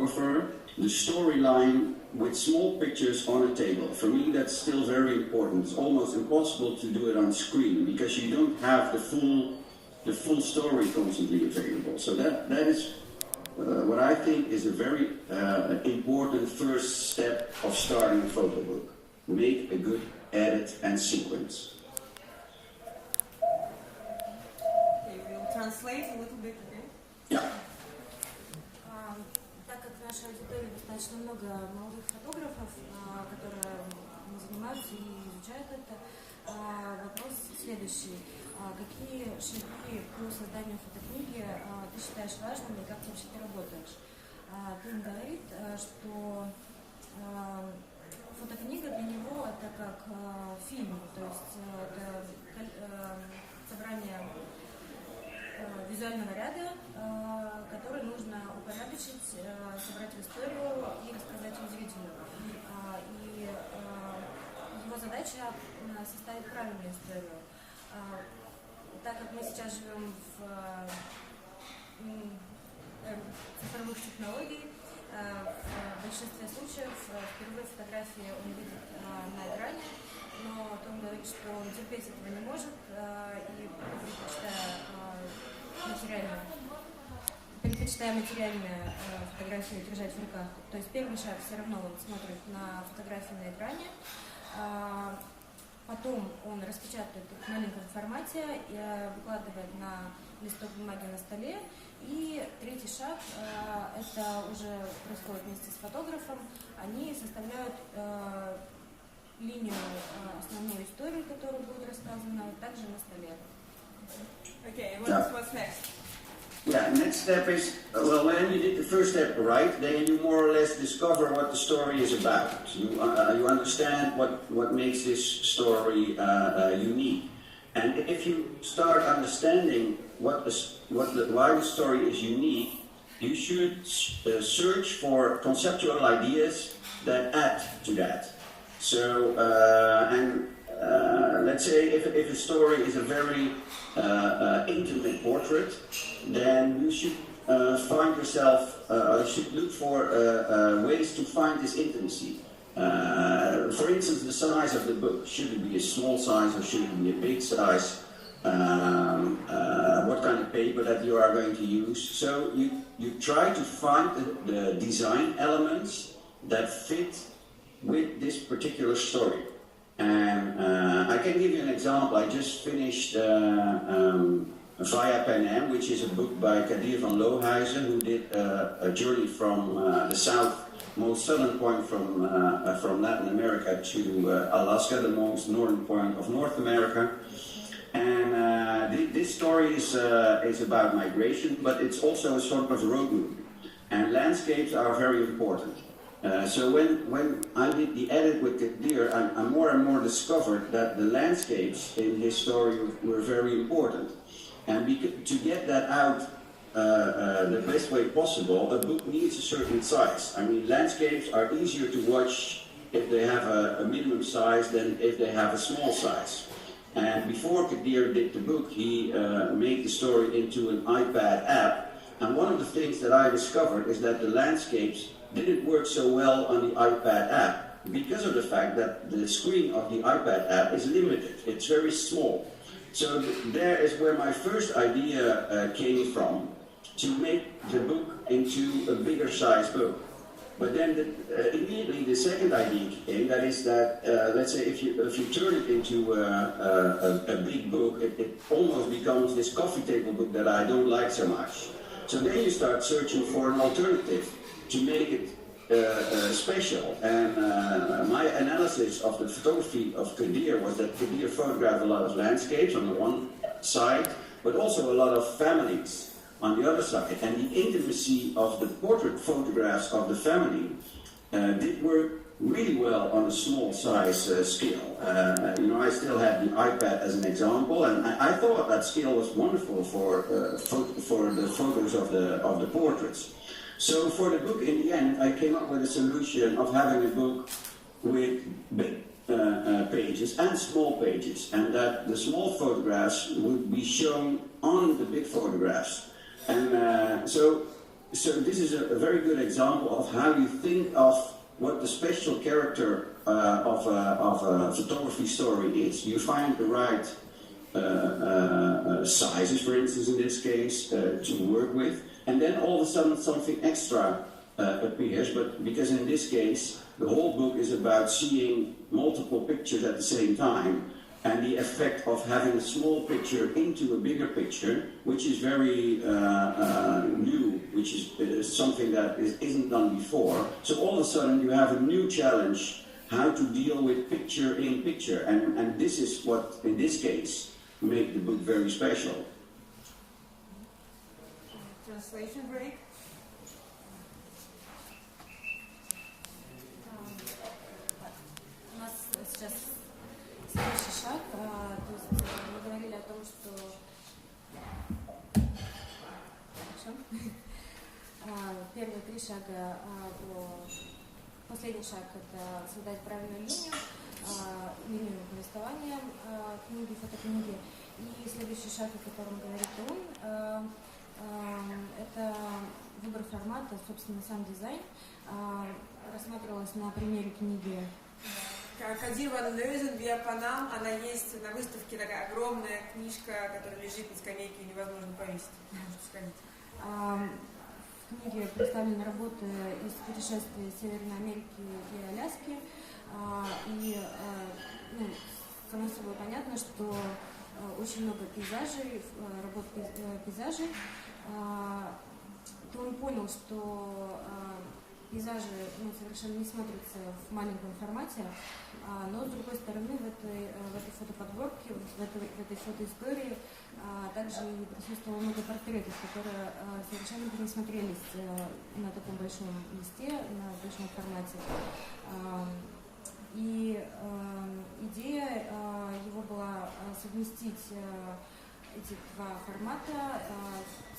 photographer, the storyline with small pictures on a table. For me, that's still very important. It's almost impossible to do it on screen because you don't have the full story constantly available. So that is what I think is a very important first step of starting a photo book. Make a good edit and sequence. Okay, we'll translate a little bit again. Yeah. Так как в нашей аудитории достаточно много молодых фотографов, которые занимаются и изучают это, вопрос следующий. Какие шаги по созданию фотокниги ты считаешь важными и как вообще ты работаешь? Teun говорит, что фотокнига для него это как фильм, то есть это собрание визуального ряда, который нужно упорядочить, собрать в историю и рассказать ее зрителю. И его задача составить правильную историю. Так как мы сейчас живем в цифровых технологий, в большинстве случаев впервые фотографии он видит на экране, но он говорит, что он терпеть этого не может и предпочитая материальные фотографии держать в руках. То есть первый шаг все равно он смотрит на фотографии на экране, потом он распечатывает в маленьком формате и выкладывает на листок бумаги на столе. И третий шаг, это уже происходит вместе с фотографом, они составляют линию, основную историю, которая будет рассказана также на столе. Okay, and what's next? Yeah, next step is, well, when you did the first step right, then you more or less discover what the story is about. You understand what makes this story unique. And if you start understanding why the story is unique, you should search for conceptual ideas that add to that. So, let's say if a story is a very intimate portrait, then you should should look for ways to find this intimacy. For instance, the size of the book. Should it be a small size or should it be a big size? What kind of paper that you are going to use. So you try to find the design elements that fit with this particular story. And I can give you an example. I just finished Via Pen, which is a book by Kadir van Lohuizen, who did a journey from the most southern point from Latin America to Alaska, the most northern point of North America. And this story is about migration, but it's also a sort of road movie. And landscapes are very important. So when I did the edit with Kadir, I more and more discovered that the landscapes in his story were very important. And to get that out the best way possible, a book needs a certain size. I mean, landscapes are easier to watch if they have a minimum size than if they have a small size. And before Kadir did the book, he made the story into an iPad app. And one of the things that I discovered is that the landscapes didn't work so well on the iPad app because of the fact that the screen of the iPad app is limited. It's very small. So there is where my first idea came from, to make the book into a bigger size book. But then immediately the second idea came, that is that, let's say if you turn it into a big book, it almost becomes this coffee table book that I don't like so much. So then you start searching for an alternative to make it special. And my analysis of the photography of Kadir was that Kadir photographed a lot of landscapes on the one side, but also a lot of families on the other side. And the intimacy of the portrait photographs of the family did work really well on a small size scale. I still have the iPad as an example, and I thought that scale was wonderful for the photos of the portraits. So for the book, in the end, I came up with a solution of having a book with big pages and small pages, and that the small photographs would be shown on the big photographs. And so so this is a very good example of how you think of what the special character of a photography story is. You find the right sizes, for instance, in this case, to work with, and then all of a sudden something extra appears, but because in this case the whole book is about seeing multiple pictures at the same time, and the effect of having a small picture into a bigger picture, which is very new, which is something that isn't done before. So all of a sudden you have a new challenge, how to deal with picture in picture, and this is what, in this case, made the book very special. Translation break. У нас сейчас следующий шаг, то есть мы говорили о том, что первые 3 шага, последний шаг — это создать правильную линию повествования книги, фотокниги. И следующий шаг, о котором говорит Teun, это выбор формата, собственно, сам дизайн. Рассматривалось на примере книги. Как один lösen wir по нам, она есть на выставке, такая огромная книжка, которая лежит на скамейке и невозможно повесить. Можете сходить. В книге представлены работы из путешествий Северной Америки и Аляски. И само собой понятно, что очень много пейзажей, работ пейзажей. То он понял, что пейзажи совершенно не смотрятся в маленьком формате, но с другой стороны в этой фотоподборке, в этой фотоистории также присутствовало много портретов, которые совершенно не смотрелись на таком большом листе, на большом формате. И идея его была совместить эти 2 формата.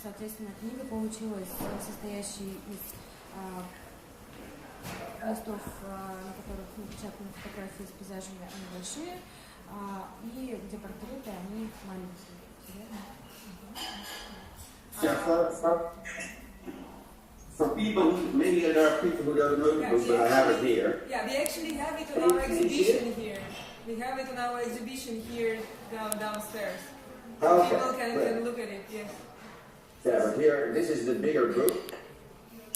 Соответственно, книга получилась состоящей из листов, на которых напечатаны фотографии с пейзажами, они большие, и где портреты, они маленькие. For people, maybe there are people who don't know the book, but I have it here. Yeah, we actually have it on our exhibition here. We have it on our exhibition here downstairs. Okay. People can look at it, yes. Yeah, but here, this is the bigger book,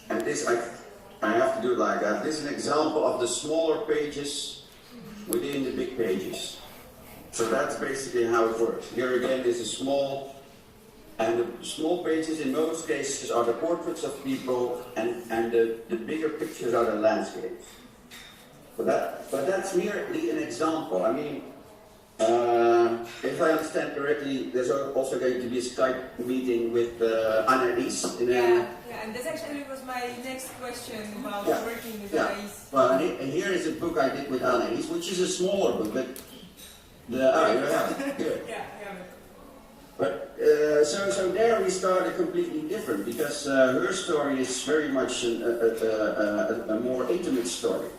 and this, I have to do it like that. This is an example of the smaller pages within the big pages. So that's basically how it works. Here again, this is small, and the small pages in most cases are the portraits of people, and the bigger pictures are the landscapes. But that's merely an example. I mean, if I understand correctly, there's also going to be a Skype meeting with Anais. Yeah, and that actually was my next question about working with Anais. Well, here is a book I did with Anais, which is a smaller book, but you have it. Good. Yeah. But so there we started completely different, because her story is very much a more intimate story.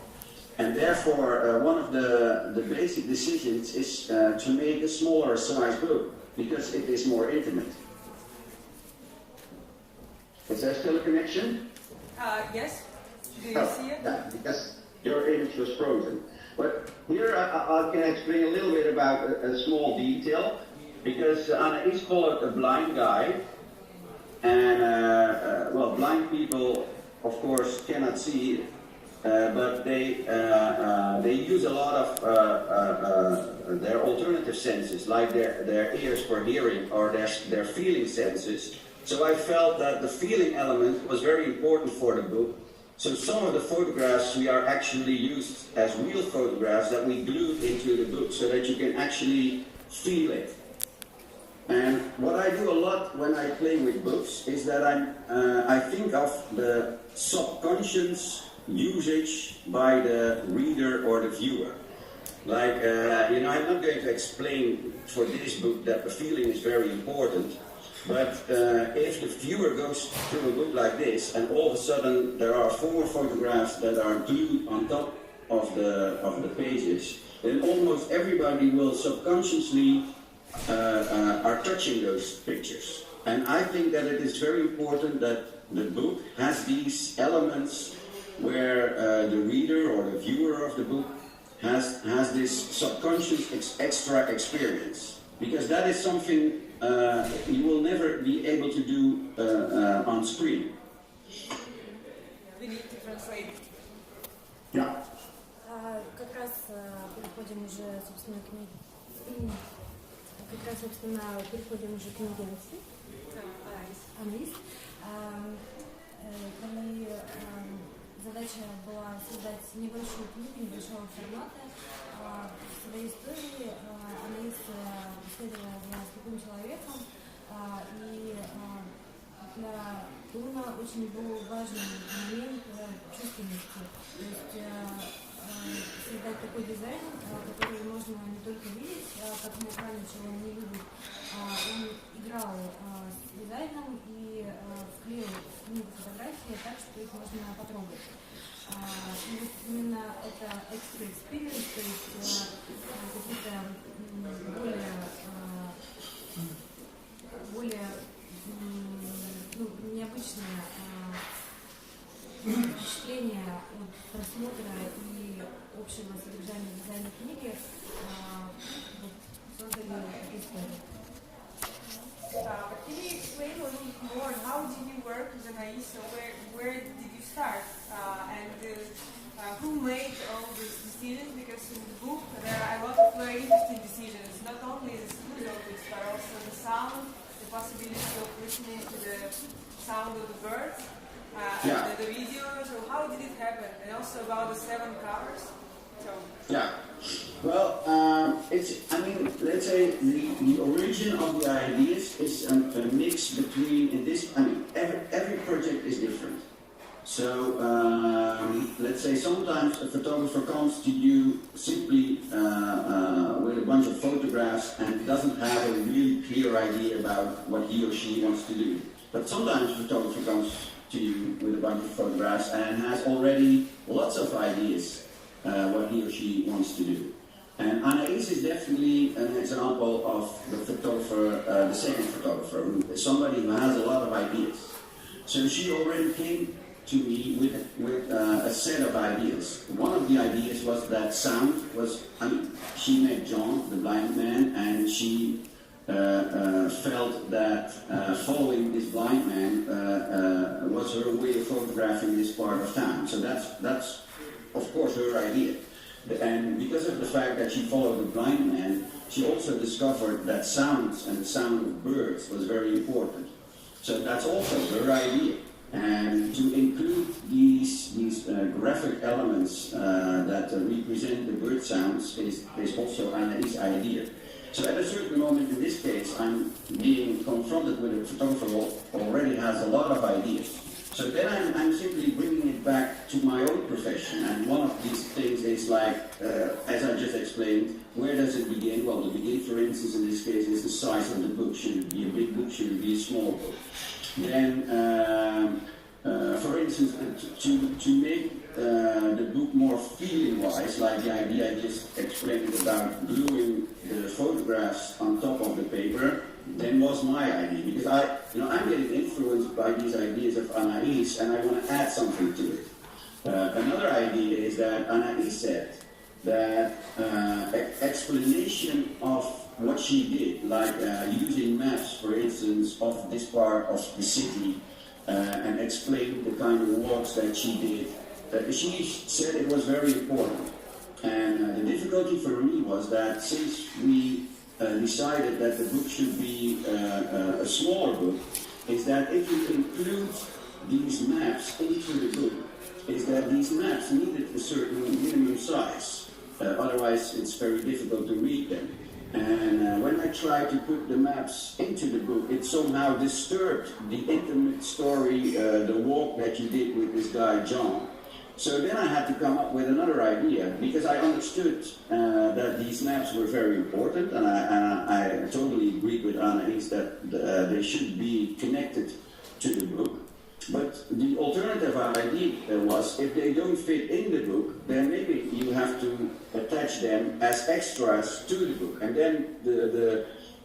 And therefore, one of the basic decisions is to make a smaller size book, because it is more intimate. Is there still a connection? Yes. Do you see it? Yeah, because your image was frozen. But here I can explain a little bit about a small detail, because Anais called it a blind guy. And, well, blind people, of course, cannot see, but they use a lot of their alternative senses, like their ears for hearing, or their feeling senses. So I felt that the feeling element was very important for the book. So some of the photographs we are actually used as real photographs that we glued into the book, so that you can actually feel it. And what I do a lot when I play with books is that I think of the subconscious usage by the reader or the viewer. Like, I'm not going to explain for this book that the feeling is very important, but if the viewer goes through a book like this, and all of a sudden there are 4 photographs that are glued on top of the pages, then almost everybody will subconsciously are touching those pictures. And I think that it is very important that the book has these elements where the reader or the viewer of the book has this subconscious extra experience, because that is something you will never be able to do on screen. We need to translate. Yeah. Как раз переходим уже, собственно, к книге. Как раз, собственно, переходим уже к книге Анais. И задача была создать небольшую книгу, небольшого формата. В своей истории Анais исследовала с таким человеком, и для Теуна очень был важный момент чувственности. То есть создать такой дизайн, который можно не только видеть, как на экране, чего он не любит. Он играл с дизайном и вклеил в книгу фотографии так, что их можно потрогать. И вот именно это extra experience, то есть какие-то более необычные впечатления от просмотра и общего содержания дизайна книги создали эту историю. Can you explain a little bit more how did you work with Anais? So where did you start? Who made all these decisions? Because in the book there are a lot of very interesting decisions. Not only the studio bits, but also the sound, the possibility of listening to the sound of the birds, the video. So how did it happen? And also about the 7 covers. Yeah. Well, let's say the origin of the ideas is a mix between, every project is different. So, let's say sometimes a photographer comes to you simply with a bunch of photographs and doesn't have a really clear idea about what he or she wants to do. But sometimes a photographer comes to you with a bunch of photographs and has already lots of ideas what he or she wants to do. And Anais is definitely an example of the photographer, the second photographer, somebody who has a lot of ideas. So she already came to me with a set of ideas. One of the ideas was that sound was, she met John, the blind man, and she felt that following this blind man was her way of photographing this part of town. So that's of course her idea. And because of the fact that she followed the blind man, she also discovered that sounds and the sound of birds was very important. So that's also her idea. And to include these graphic elements that represent the bird sounds is also Anais' idea. So at a certain moment in this case, I'm being confronted with a photographer who already has a lot of ideas. So then I'm simply bringing it back to my own profession, and one of these things is like, as I just explained, where does it begin? Well, the begin, for instance, in this case, is the size of the book. Should it be a big book? Should it be a small book? Then, for instance, to make the book more feeling-wise, like the idea I just explained about gluing the photographs on top of the paper, then was my idea, because I'm getting influenced by these ideas of Anais, and I want to add something to it. Another idea is that Anais said that explanation of what she did, like using maps, for instance, of this part of the city, and explain the kind of walks that she did, she said it was very important. And the difficulty for me was that since we decided that the book should be a smaller book, is that if you include these maps into the book, is that these maps needed a certain minimum size. Otherwise, it's very difficult to read them. And when I tried to put the maps into the book, it somehow disturbed the intimate story, the walk that you did with this guy, John. So then I had to come up with another idea, because I understood that these maps were very important, and I totally agreed with Anais that they should be connected to the book. But the alternative idea was, if they don't fit in the book, then maybe you have to attach them as extras to the book. And then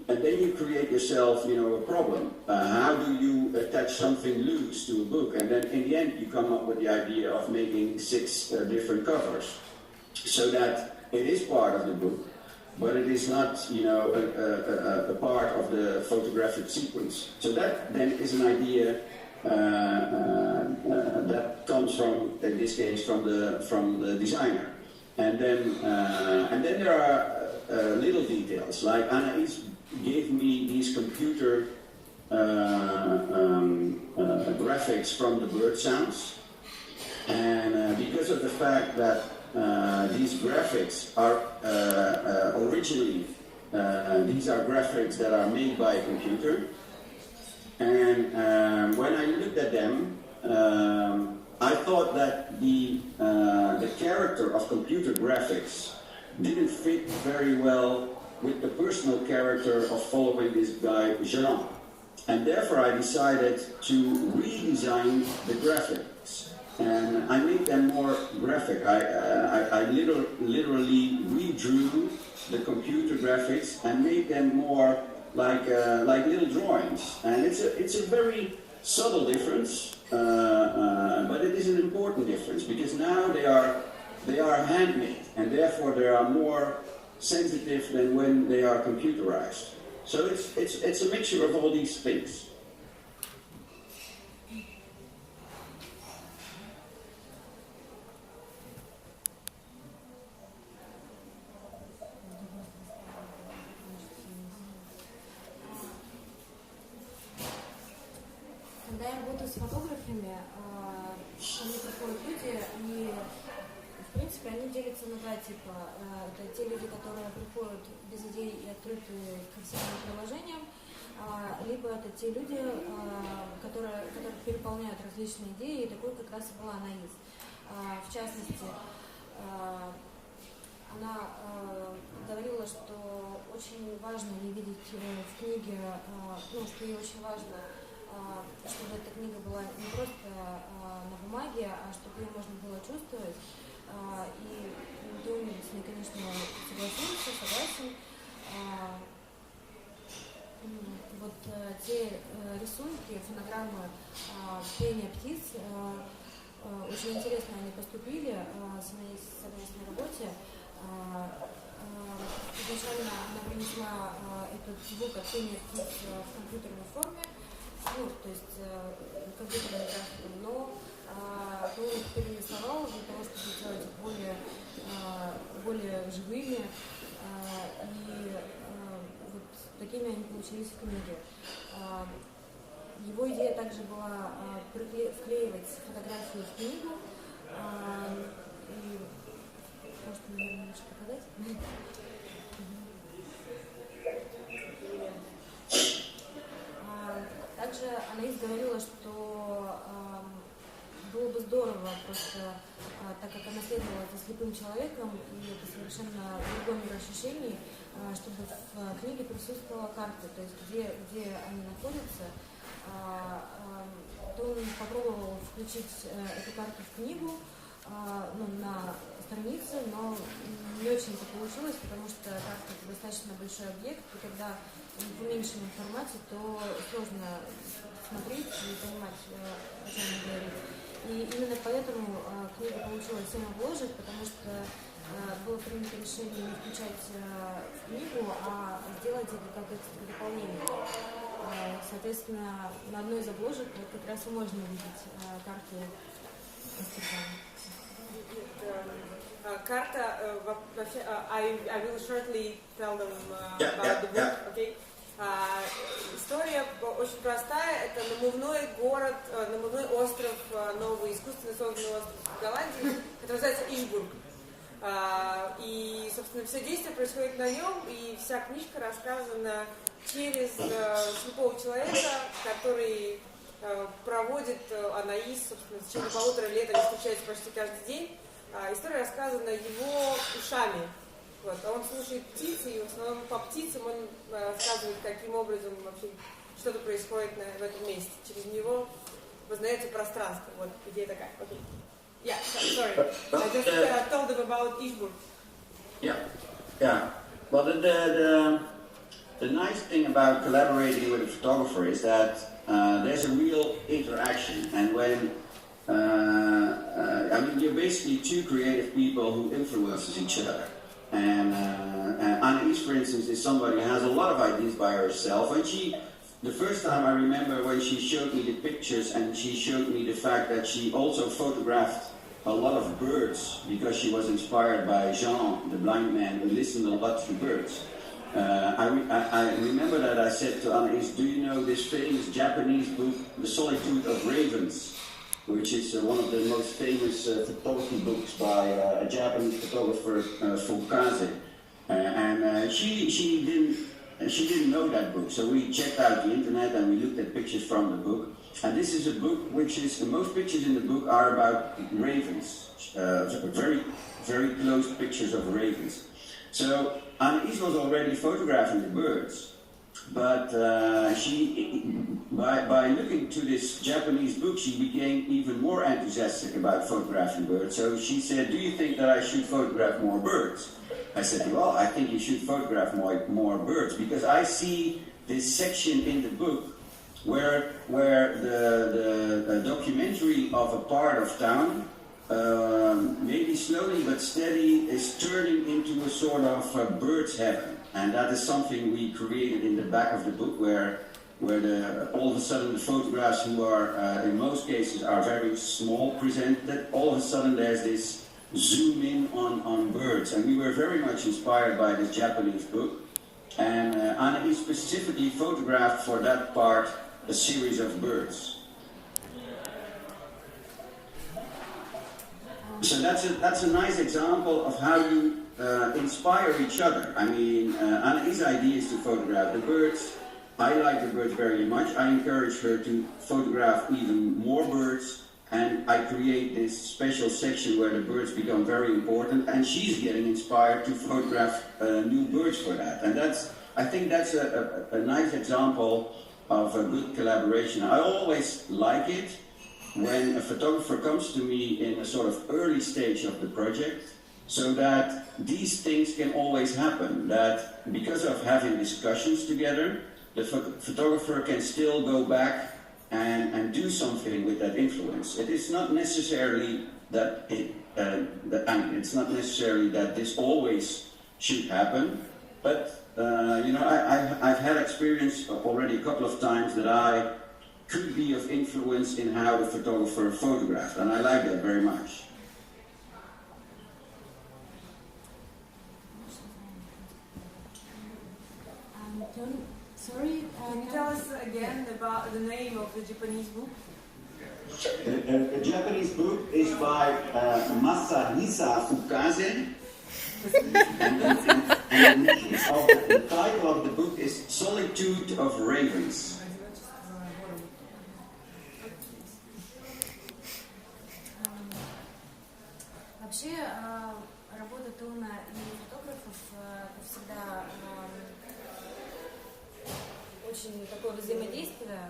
And then you create yourself, a problem. How do you attach something loose to a book? And then in the end, you come up with the idea of making 6 different covers, so that it is part of the book, but it is not, a part of the photographic sequence. So that then is an idea that comes from, in this case, from the designer. And then there are little details, like Anais gave me these computer graphics from the bird sounds, and because of the fact that these graphics are originally, these are graphics that are made by a computer, and when I looked at them, I thought that the character of computer graphics didn't fit very well with the personal character of following this guy, Jean. And therefore I decided to redesign the graphics. And I made them more graphic. I literally redrew the computer graphics and made them more like little drawings. And it's a very subtle difference, but it is an important difference, because now they are handmade, and therefore they are more sensitive than when they are computerized. So it's a mixture of all these things. Когда я работаю с фотографами, они приходят люди, и в принципе они делятся на 2 типа. Это те люди, которые приходят без идей и открыты ко всем приложениям, либо это те люди, которые переполняют различные идеи, и такой как раз и была Анаис. В частности, она говорила, что очень важно не видеть в книге, что ей очень важно, чтобы эта книга была не просто на бумаге, а чтобы ее можно было чувствовать. И Teun с ней, конечно, согласен. Вот те рисунки, фонограммы пения птиц, очень интересно они поступили с моей совместной работе. Изначально она принесла этот звук от пения птиц в компьютерной форме, то есть компьютерной графикой, но Teun их перерисовал для того, чтобы сделать их более живыми, и вот такими они получились в книге. Его идея также была вклеивать фотографии в книгу, и может, наверное, лучше показать? Также Анаис говорила, что было бы здорово просто, так как она следовала за слепым человеком, и это совершенно другой мир ощущений, чтобы в книге присутствовала карта, то есть где они находятся. Teun попробовал включить эту карту в книгу, на странице, но не очень это получилось, потому что карта — это достаточно большой объект, и когда в уменьшенном формате, то сложно смотреть и понимать, о чем он говорит. И именно поэтому книга получила 7 обложек, потому что было принято решение не включать в книгу, а сделать это как экстра дополнение. Соответственно, на одной из обложек вот как раз и можно увидеть карты Степана. Карта, вообще, I will shortly tell them about the book, okay? История очень простая. Это намывной город, намывной остров, новый искусственно созданный остров в Голландии, который называется Ишбург. И, собственно, все действие происходит на нем, и вся книжка рассказана через слепого человека, который проводит Анаис, собственно, в течение 1,5 лет, они встречаются почти каждый день. История рассказана его ушами. Вот. А он слушает птиц, и в основном по птицам он рассказывает, каким образом вообще что-то происходит в этом месте. Через него познается пространство. Вот идея такая. Okay. Yeah, sorry. I just told them about Ишбург. Yeah. Well, the nice thing about collaborating with a photographer is that there's a real interaction, and when I mean, you're basically two creative people who influences each other. And Anais, for instance, is somebody who has a lot of ideas by herself. And the first time I remember when she showed me the pictures and she showed me the fact that she also photographed a lot of birds because she was inspired by Jean, the blind man, who listened a lot to birds. I remember that I said to Anais, do you know this famous Japanese book, The Solitude of Ravens? Which is one of the most famous photography books by a Japanese photographer, Fukaze. And she didn't know that book, so we checked out the internet and we looked at pictures from the book. And this is a book which is, most pictures in the book are about ravens, very, very close pictures of ravens. So Anais was already photographing the birds, but by looking to this Japanese book, she became even more enthusiastic about photographing birds. So she said, do you think that I should photograph more birds? I said, well, I think you should photograph more birds, because I see this section in the book where the documentary of a part of town, maybe slowly but steady, is turning into a sort of bird's heaven. And that is something we created in the back of the book, where all of a sudden the photographs, who are in most cases are very small, presented, all of a sudden there's this zoom in on birds. And we were very much inspired by this Japanese book. And Anais specifically photographed for that part a series of birds. So that's a nice example of how you inspire each other. I mean, Anais' idea is to photograph the birds. I like the birds very much. I encourage her to photograph even more birds, and I create this special section where the birds become very important, and she's getting inspired to photograph new birds for that. And I think that's a nice example of a good collaboration. I always like it when a photographer comes to me in a sort of early stage of the project, so that these things can always happen, that because of having discussions together, the photographer can still go back and do something with that influence. It is not necessarily that it's not necessarily that this always should happen, but you know, I've had experience already a couple of times that I could be of influence in how the photographer photographed, and I like that very much. Sorry, can you tell us again about the name of the Japanese book? The Japanese book is by Masahisa Fukaze, and the title of the book is Solitude of Ravens. Вообще, работа Теуна и фотографов, как всегда, очень такое взаимодействие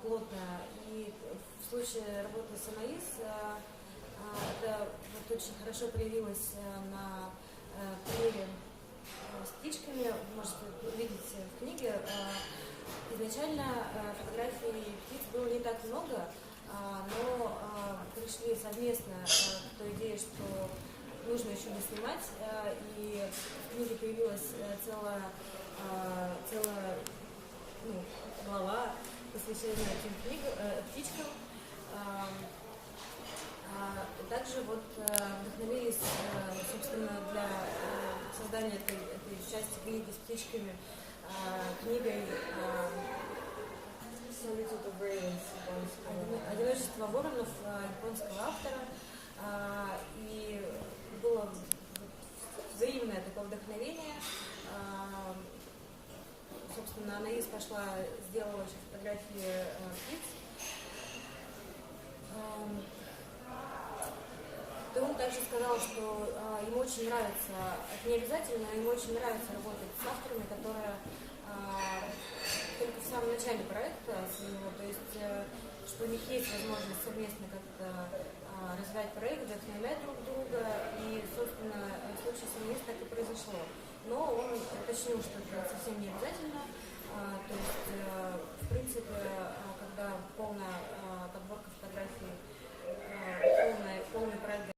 плотное. И в случае работы с Анаис это вот очень хорошо проявилось на примере с птичками. Вы можете увидеть в книге. Изначально фотографий птиц было не так много, но пришли совместно к той идее, что нужно еще доснимать, и в книге появилась целая глава, посвященная этим птичкам. Также вот вдохновились, собственно, для создания этой части книги с птичками книгой «Одиночество воронов» японского автора, и было взаимное такое вдохновение. Собственно, Анаис пошла, сделала еще фотографии птиц. Теун также сказал, что ему очень нравится, это не обязательно, но ему очень нравится работать с авторами, которые только в самом начале проекта своего, то есть что у них есть возможность совместно как-то развивать проект, вдохновлять друг друга, и, собственно, в случае с Анаис так и произошло. но он уточнил, что это совсем не обязательно. То есть, в принципе, когда полная подборка фотографий, полный проект